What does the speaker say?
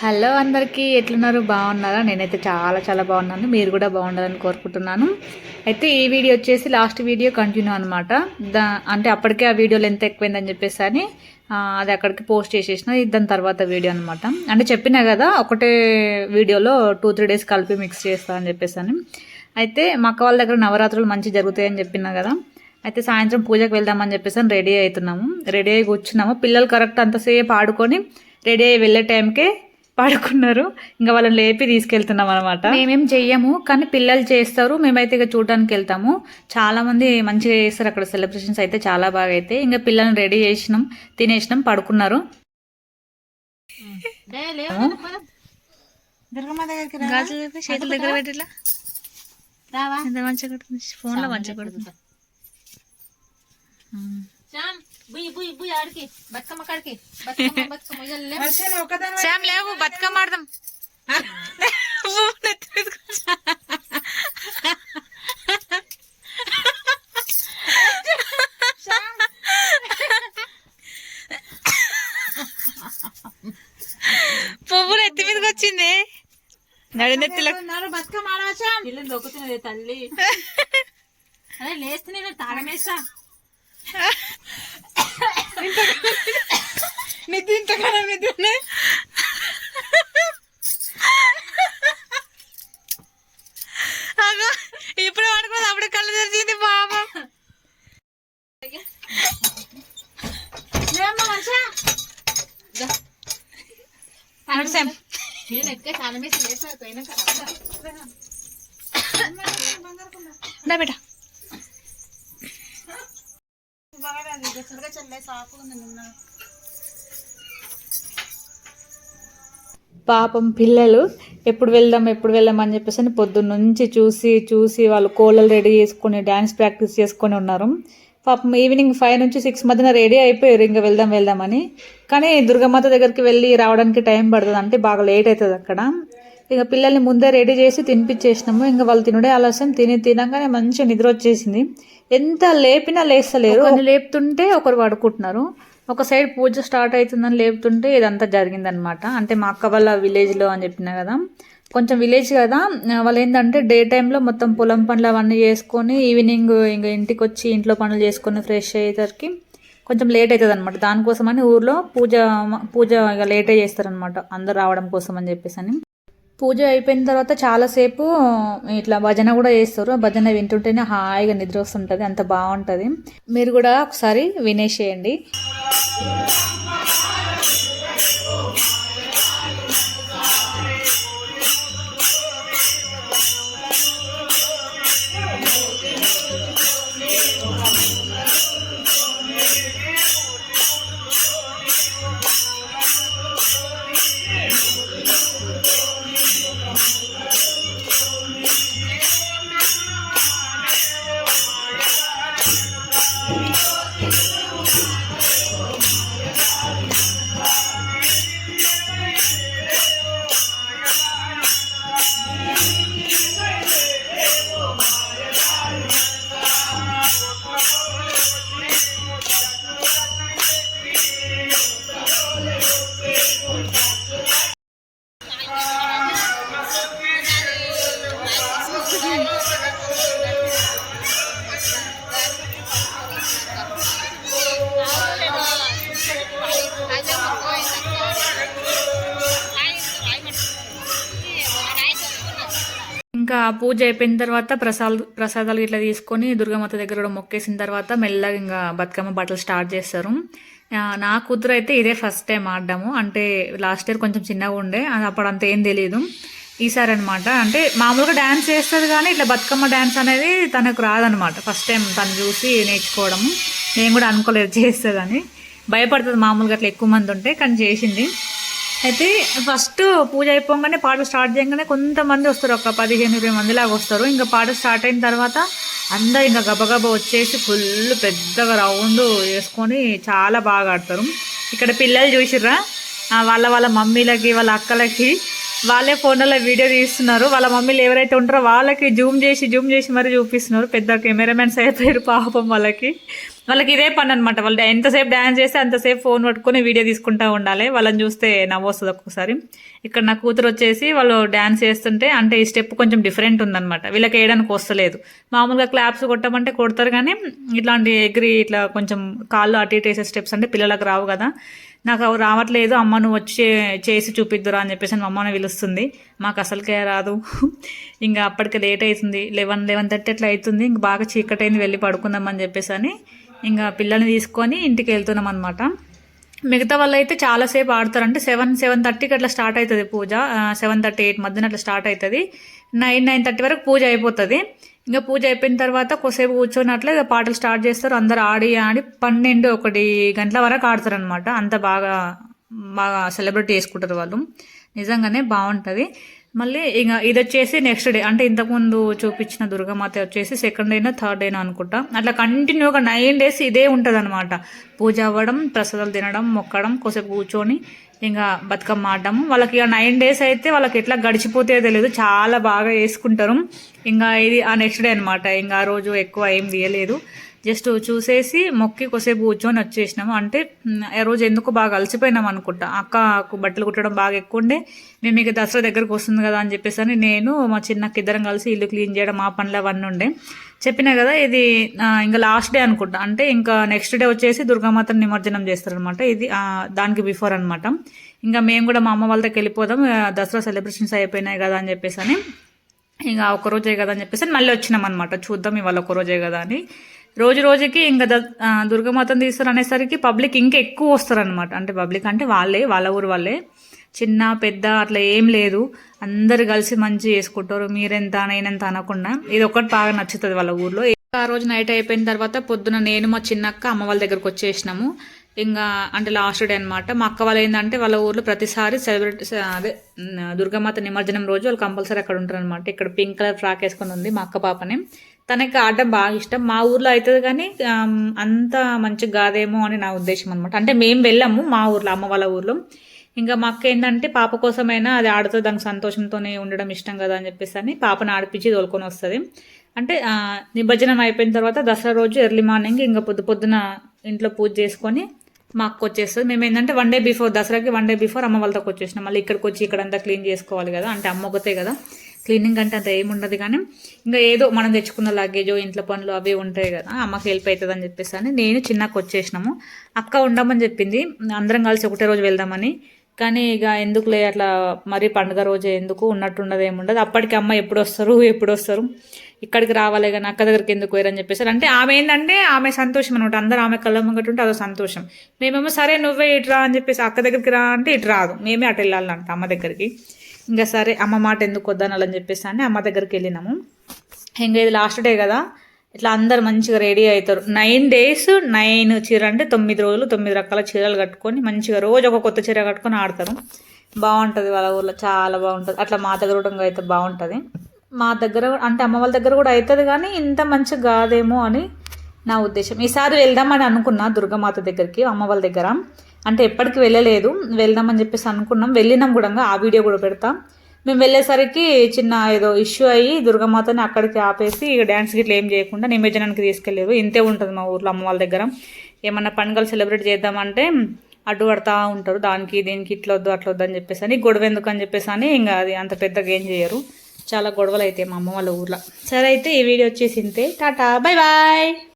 Hello అందరికీ ఎట్లున్నారు? బాగున్నారా? నేనైతే చాలా బాగున్నాను. మీరు కూడా బాగుండాలని కోరుకుంటున్నాను. అయితే ఈ వీడియో వచ్చేసి లాస్ట్ వీడియో కంటిన్యూ అనమాట. అంటే అప్పటికే ఆ వీడియో లెంత్ ఎక్కువైందని చెప్పేసి అని అది అక్కడికి పోస్ట్ చేసేసిన. దాని తర్వాత వీడియో అనమాట. అంటే చెప్పినా కదా ఒకటే వీడియోలో 2-3 డేస్ కలిపి మిక్స్ చేస్తా అని చెప్పేసి అని. అయితే మా అక్క వాళ్ళ దగ్గర నవరాత్రులు మంచి జరుగుతాయని చెప్పినా కదా. అయితే సాయంత్రం పూజకు వెళ్దామని చెప్పేసి రెడీ అవుతున్నాము. రెడీ అయ్యి కూర్చున్నాము. పిల్లలు కరెక్ట్ అంతసేపు ఆడుకొని రెడీ అయ్యి వెళ్ళే టైంకే పడుకున్నారు. ఇంకా వాళ్ళని లేపి తీసుకెళ్తున్నాం అనమాట. మేమేం చెయ్యము, కానీ పిల్లలు చేస్తారు. మేమైతే ఇక చూడడానికి వెళ్తాము. చాలా మంది మంచిగా చేస్తారు అక్కడ. సెలబ్రేషన్స్ అయితే చాలా బాగా అయితే. ఇంకా పిల్లల్ని రెడీ చేసినాం, తినేసినాం, పడుకున్నారు. చేతుల దగ్గర పెట్టిలా ఎంత మంచిగా కొడుతుంది. ఫోన్ లో మంచిగా కొడుతుంది. శ్యామ్ లేవు, బతుకమ్మ ఆడదాం. పువ్వులు ఎత్తి మీదకి వచ్చింది. నడినెత్తిలో బతుకమ్మ ఆడవచ్చా? ఇల్లు దొక్కుతున్నది తల్లి. అదే లేస్తే నేను తాళమేసా. నిద్ర ఇంతకాలం నిద్రనే. ఇప్పుడు పడుకోదు, అప్పుడు కళ్ళు తెరిచింది బాబా. బేటా పాపం పిల్లలు ఎప్పుడు వెళ్దాం అని చెప్పేసి అని పొద్దున్న నుంచి చూసి వాళ్ళు కోళ్ళలు రెడీ చేసుకొని డ్యాన్స్ ప్రాక్టీస్ చేసుకొని ఉన్నారు. పాపం ఈవినింగ్ 5 నుంచి 6 మధ్యన రెడీ అయిపోయారు ఇంకా వెళ్దామని. కానీ దుర్గమాత దగ్గరికి వెళ్ళి రావడానికి టైం పడుతుంది, అంటే బాగా లేట్ అవుతుంది అక్కడ. ఇక పిల్లల్ని ముందే రెడీ చేసి తినిపించేసినాము. ఇంకా వాళ్ళు తినడే ఆలస్యం. తినగానే మంచిగా నిద్ర వచ్చేసింది. ఎంత లేపినా లేస్తలేరు. ఒకరిని లేపుతుంటే ఒకరు పడుకుంటున్నారు. ఒక సైడ్ పూజ స్టార్ట్ అవుతుందని లేపుతుంటే ఇదంతా జరిగిందనమాట. అంటే మా అక్క వాళ్ళ విలేజ్లో అని చెప్పినా కదా, కొంచెం విలేజ్ కదా. వాళ్ళు ఏంటంటే డే టైంలో మొత్తం పొలం పనులు అవన్నీ చేసుకొని ఈవినింగ్ ఇంకా ఇంటికి వచ్చి ఇంట్లో పనులు చేసుకొని ఫ్రెష్ అయ్యేసరికి కొంచెం లేట్ అవుతుంది అనమాట. దానికోసమని ఊర్లో పూజ ఇక లేటే చేస్తారనమాట, అందరు రావడం కోసం అని చెప్పేసి అని. పూజ అయిపోయిన తర్వాత చాలాసేపు ఇట్లా భజన కూడా చేస్తారు. ఆ భజన వింటుంటేనే హాయిగా నిద్ర వస్తుంటుంది, అంత బాగుంటుంది. మీరు కూడా ఒకసారి వినేసేయండి. ఇంకా పూజ అయిపోయిన తర్వాత ప్రసాదాలు ఇట్లా తీసుకొని దుర్గామాత దగ్గర కూడా మొక్కేసిన తర్వాత మెల్లగా ఇంకా బతుకమ్మ బట్టలు స్టార్ట్ చేస్తారు. నా కూతురు అయితే ఇదే ఫస్ట్ టైం ఆడడము. అంటే లాస్ట్ ఇయర్ కొంచెం చిన్నగా ఉండే, అప్పుడు అంత ఏం తెలియదు. ఈసారి అనమాట అంటే మామూలుగా డ్యాన్స్ చేస్తుంది, కానీ ఇట్లా బతుకమ్మ డ్యాన్స్ అనేది తనకు రాదనమాట. ఫస్ట్ టైం తను చూసి నేర్చుకోవడము. నేను కూడా అనుకోలేదు చేస్తుందని, భయపడుతుంది మామూలుగా అట్లా ఎక్కువ మంది ఉంటే, కానీ చేసింది. అయితే ఫస్ట్ పూజ అయిపోగానే పాట స్టార్ట్ చేయగానే కొంతమంది వస్తారు, ఒక 15-20 మంది లాగా వస్తారు. ఇంకా పాట స్టార్ట్ అయిన తర్వాత అందరు ఇంకా గబగబా వచ్చేసి ఫుల్ పెద్దగా రౌండ్ వేసుకొని చాలా బాగా ఆడతారు. ఇక్కడ పిల్లలు చూసిర్రా, వాళ్ళ మమ్మీలకి వాళ్ళ అక్కలకి వాళ్ళే ఫోన్లలో వీడియో తీస్తున్నారు. వాళ్ళ మమ్మీలు ఎవరైతే ఉంటారో వాళ్ళకి జూమ్ చేసి మరీ చూపిస్తున్నారు. పెద్ద కెమెరామెన్స్ అయిపోయారు పాపం వాళ్ళకి ఇదే పని అనమాట. వాళ్ళు ఎంతసేపు డ్యాన్స్ చేస్తే అంతసేపు ఫోన్ పట్టుకొని వీడియో తీసుకుంటూ ఉండాలి. వాళ్ళని చూస్తే నవ్వొస్తుంది ఒక్కొక్కసారి. ఇక్కడ నా కూతురు వచ్చేసి వాళ్ళు డ్యాన్స్ చేస్తుంటే అంటే ఈ స్టెప్ కొంచెం డిఫరెంట్ ఉందన్నమాట. వీళ్ళకి వేయడానికి వస్తలేదు. మామూలుగా క్లాప్స్ కొట్టమంటే కొడతారు కానీ ఇట్లాంటి ఎగిరి ఇట్లా కొంచెం కాళ్ళు అటు ఇటు వేసే స్టెప్స్ అంటే పిల్లలకు రావు కదా. నాకు అవి రావట్లేదు, అమ్మ నువ్వు వచ్చి చేసి చూపిద్దురా అని చెప్పేసి మా అమ్మని పిలుస్తుంది. మాకు అసలుకే రాదు. ఇంకా అప్పటికే లేట్ అవుతుంది, 11:30 అట్లా అవుతుంది. ఇంక బాగా చీకటైంది, వెళ్ళి పడుకుందామని చెప్పేసి అని ఇంకా పిల్లల్ని తీసుకొని ఇంటికి వెళ్తున్నాం అనమాట. మిగతా వాళ్ళు అయితే చాలాసేపు ఆడతారు. అంటే 7:30కి అట్లా స్టార్ట్ అవుతుంది పూజ. 7:30, 8 మధ్యన అట్లా స్టార్ట్ అవుతుంది. 9:30 వరకు పూజ అయిపోతుంది. ఇంకా పూజ అయిపోయిన తర్వాత కొద్దిసేపు కూర్చొని ఇక పాటలు స్టార్ట్ చేస్తారు. అందరు ఆడి 12, 1 గంటల వరకు ఆడతారు అనమాట. అంత బాగా సెలబ్రేట్ చేసుకుంటారు వాళ్ళు. నిజంగానే బాగుంటుంది. మళ్ళీ ఇంకా ఇది వచ్చేసి నెక్స్ట్ డే, అంటే ఇంతకుముందు చూపించిన దుర్గామాత వచ్చేసి 2nd డేనో 3rd డేనో అనుకుంటా. అట్లా కంటిన్యూగా 9 days ఇదే ఉంటుంది అనమాట. పూజ అవ్వడం, ప్రసాదాలు తినడం, మొక్కడం, కొద్దిసేపు కూర్చొని ఇంకా బతుకమ్మ ఆడము. వాళ్ళకి 9 days అయితే వాళ్ళకి ఎట్లా గడిచిపోతే తెలియదు, చాలా బాగా వేసుకుంటారు. ఇంకా ఇది ఆ నెక్స్ట్ డే అనమాట. ఇంకా ఆ రోజు ఎక్కువ ఏం తీయలేదు, జస్ట్ చూసేసి మొక్కి కొద్దిసేపు కూర్చొని వచ్చేసినాము. అంటే ఆ రోజు ఎందుకు బాగా అలసిపోయినాం అనుకుంటా. అక్కకు బట్టలు కుట్టడం బాగా ఎక్కువ ఉండే. మేము ఇక దసరా దగ్గరకు వస్తుంది కదా అని చెప్పేసి అని నేను మా చిన్నకి ఇద్దరం కలిసి ఇల్లు క్లీన్ చేయడం ఆ పనులు అవన్నీ ఉండే. చెప్పినా కదా ఇది ఇంకా లాస్ట్ డే అనుకుంటా. అంటే ఇంకా నెక్స్ట్ డే వచ్చేసి దుర్గామాతను నిమజ్జనం చేస్తారనమాట. ఇది దానికి బిఫోర్ అనమాట. ఇంకా మేము కూడా మా అమ్మ వాళ్ళ దగ్గరికి వెళ్ళిపోదాం, దసరా సెలబ్రేషన్స్ అయిపోయినాయి కదా అని చెప్పేసి అని ఇంకా ఒకరోజే కదా అని చెప్పేసి మళ్ళీ వచ్చినాం అనమాట. చూద్దాం ఇవాళ ఒకరోజే కదా అని. రోజుకి ఇంకా దుర్గామాతను తీస్తారు అనేసరికి పబ్లిక్ ఇంకా ఎక్కువ వస్తారనమాట. అంటే పబ్లిక్ అంటే వాళ్ళ ఊరు వాళ్ళే, చిన్న పెద్ద అట్లా ఏం లేదు, అందరు కలిసి మంచి చేసుకుంటారు. మీరెంత నేనెంత అనకుండా. ఇది ఒకటి బాగా నచ్చుతుంది వాళ్ళ ఊర్లో. ఆ రోజు నైట్ అయిపోయిన తర్వాత పొద్దున నేను మా చిన్నక్క అమ్మ వాళ్ళ దగ్గరకు వచ్చేసినాము. ఇంకా అంటే లాస్ట్ డే అనమాట. మా అక్క వాళ్ళు ఏంటంటే వాళ్ళ ఊర్లో ప్రతిసారి అదే దుర్గామాత నిమజ్జనం రోజు వాళ్ళు కంపల్సరీ అక్కడ ఉంటారు అనమాట. ఇక్కడ పింక్ కలర్ ఫ్రాక్ వేసుకొని ఉంది మా అక్క పాపని. తనకి ఆడడం బాగా ఇష్టం. మా ఊర్లో అవుతుంది కానీ అంత మంచిగా కాదేమో అని నా ఉద్దేశం అనమాట. అంటే మేము వెళ్ళాము మా ఊర్లో, అమ్మ వాళ్ళ ఊర్లో. ఇంకా మా అక్క ఏంటంటే పాప కోసమైనా అది ఆడుతుంది, దానికి సంతోషంతోనే ఉండడం ఇష్టం కదా అని చెప్పేసి అని పాపను ఆడిపించి తోలుకొని వస్తుంది. అంటే నిమజ్జనం అయిపోయిన తర్వాత దసరా రోజు ఎర్లీ మార్నింగ్ ఇంకా పొద్దున ఇంట్లో పూజ చేసుకొని మా అక్క వచ్చేస్తుంది. మేము ఏంటంటే 1 day బిఫోర్, దసరాకి 1 day బిఫోర్ అమ్మ వాళ్ళతో వచ్చేసినాం. మళ్ళీ ఇక్కడికి వచ్చి ఇక్కడంతా క్లీన్ చేసుకోవాలి కదా. అంటే అమ్మ ఒకతే కదా, క్లీనింగ్ అంటే అంత ఏముండదు కానీ ఇంకా ఏదో మనం తెచ్చుకున్న లగేజో ఇంట్లో పనులు అవి ఉంటాయి కదా, అమ్మకి హెల్ప్ అవుతుంది అని చెప్పేసి అని నేను చిన్నకు వచ్చేసినాము. అక్క ఉండమని చెప్పింది, అందరం కలిసి ఒకటే రోజు వెళ్దామని. కానీ ఇక ఎందుకులే అట్లా మరీ పండుగ రోజే ఎందుకు, ఉన్నట్టుండదు ఏముండదు. అప్పటికి అమ్మ ఎప్పుడు వస్తారు ఇక్కడికి రావాలి కానీ అక్క దగ్గరికి ఎందుకు పోయారని చెప్పేసారు. అంటే ఆమె ఏంటంటే ఆమె సంతోషం అనమాట. అందరూ ఆమె కళ్ళ ముంగట్టు ఉంటే అదో సంతోషం. మేమేమో సరే నువ్వే ఇటు రా అని చెప్పేసి అక్క దగ్గరికి రా అంటే ఇటు రాదు, మేమే అటు వెళ్ళాలంట అమ్మ దగ్గరికి. ఇంకా సరే అమ్మ మాట ఎందుకు వద్దనాలని చెప్పేసి అని అమ్మ దగ్గరికి వెళ్ళినాము. ఇంకా ఇది లాస్ట్ డే కదా, ఇట్లా అందరు మంచిగా రెడీ అవుతారు. 9 days 9 చీర అంటే 9 రోజులు 9 రకాల చీరలు కట్టుకొని మంచిగా రోజు ఒక కొత్త చీర కట్టుకొని ఆడతారు. బాగుంటుంది వాళ్ళ ఊర్లో, చాలా బాగుంటుంది. అట్లా మా దగ్గర కూడా అయితే బాగుంటుంది. మా దగ్గర అంటే అమ్మ వాళ్ళ దగ్గర కూడా అవుతుంది కానీ ఇంత మంచిగా కాదేమో అని నా ఉద్దేశం. ఈసారి వెళ్దామని అనుకున్నా దుర్గామాత దగ్గరికి అమ్మ వాళ్ళ దగ్గర. అంటే ఎప్పటికి వెళ్ళలేదు, వెళ్దామని చెప్పేసి అనుకున్నాం, వెళ్ళినాం కూడా. ఆ వీడియో కూడా పెడతాం. మేము వెళ్ళేసరికి చిన్న ఏదో ఇష్యూ అయ్యి దుర్గామాతని అక్కడికి ఆపేసి ఇక డ్యాన్స్ గిట్లా ఏం చేయకుండా నిమజ్జనానికి తీసుకెళ్ళలేదు. ఇంతే ఉంటుంది మా ఊర్లో అమ్మ వాళ్ళ దగ్గర. ఏమన్నా పండుగలు సెలబ్రేట్ చేద్దామంటే అడ్డు పడతా ఉంటారు, దానికి దీనికి ఇట్లా వద్దు అట్లా వద్దు అని చెప్పేసి అని, గొడవ ఎందుకు అని చెప్పేసి అని ఇంకా అది అంత పెద్దగా ఏం చేయరు. చాలా గొడవలు అయితే మా అమ్మ వాళ్ళ ఊర్లో. సరే అయితే ఈ వీడియో వచ్చేసి ఇంతే. Tata, bye bye.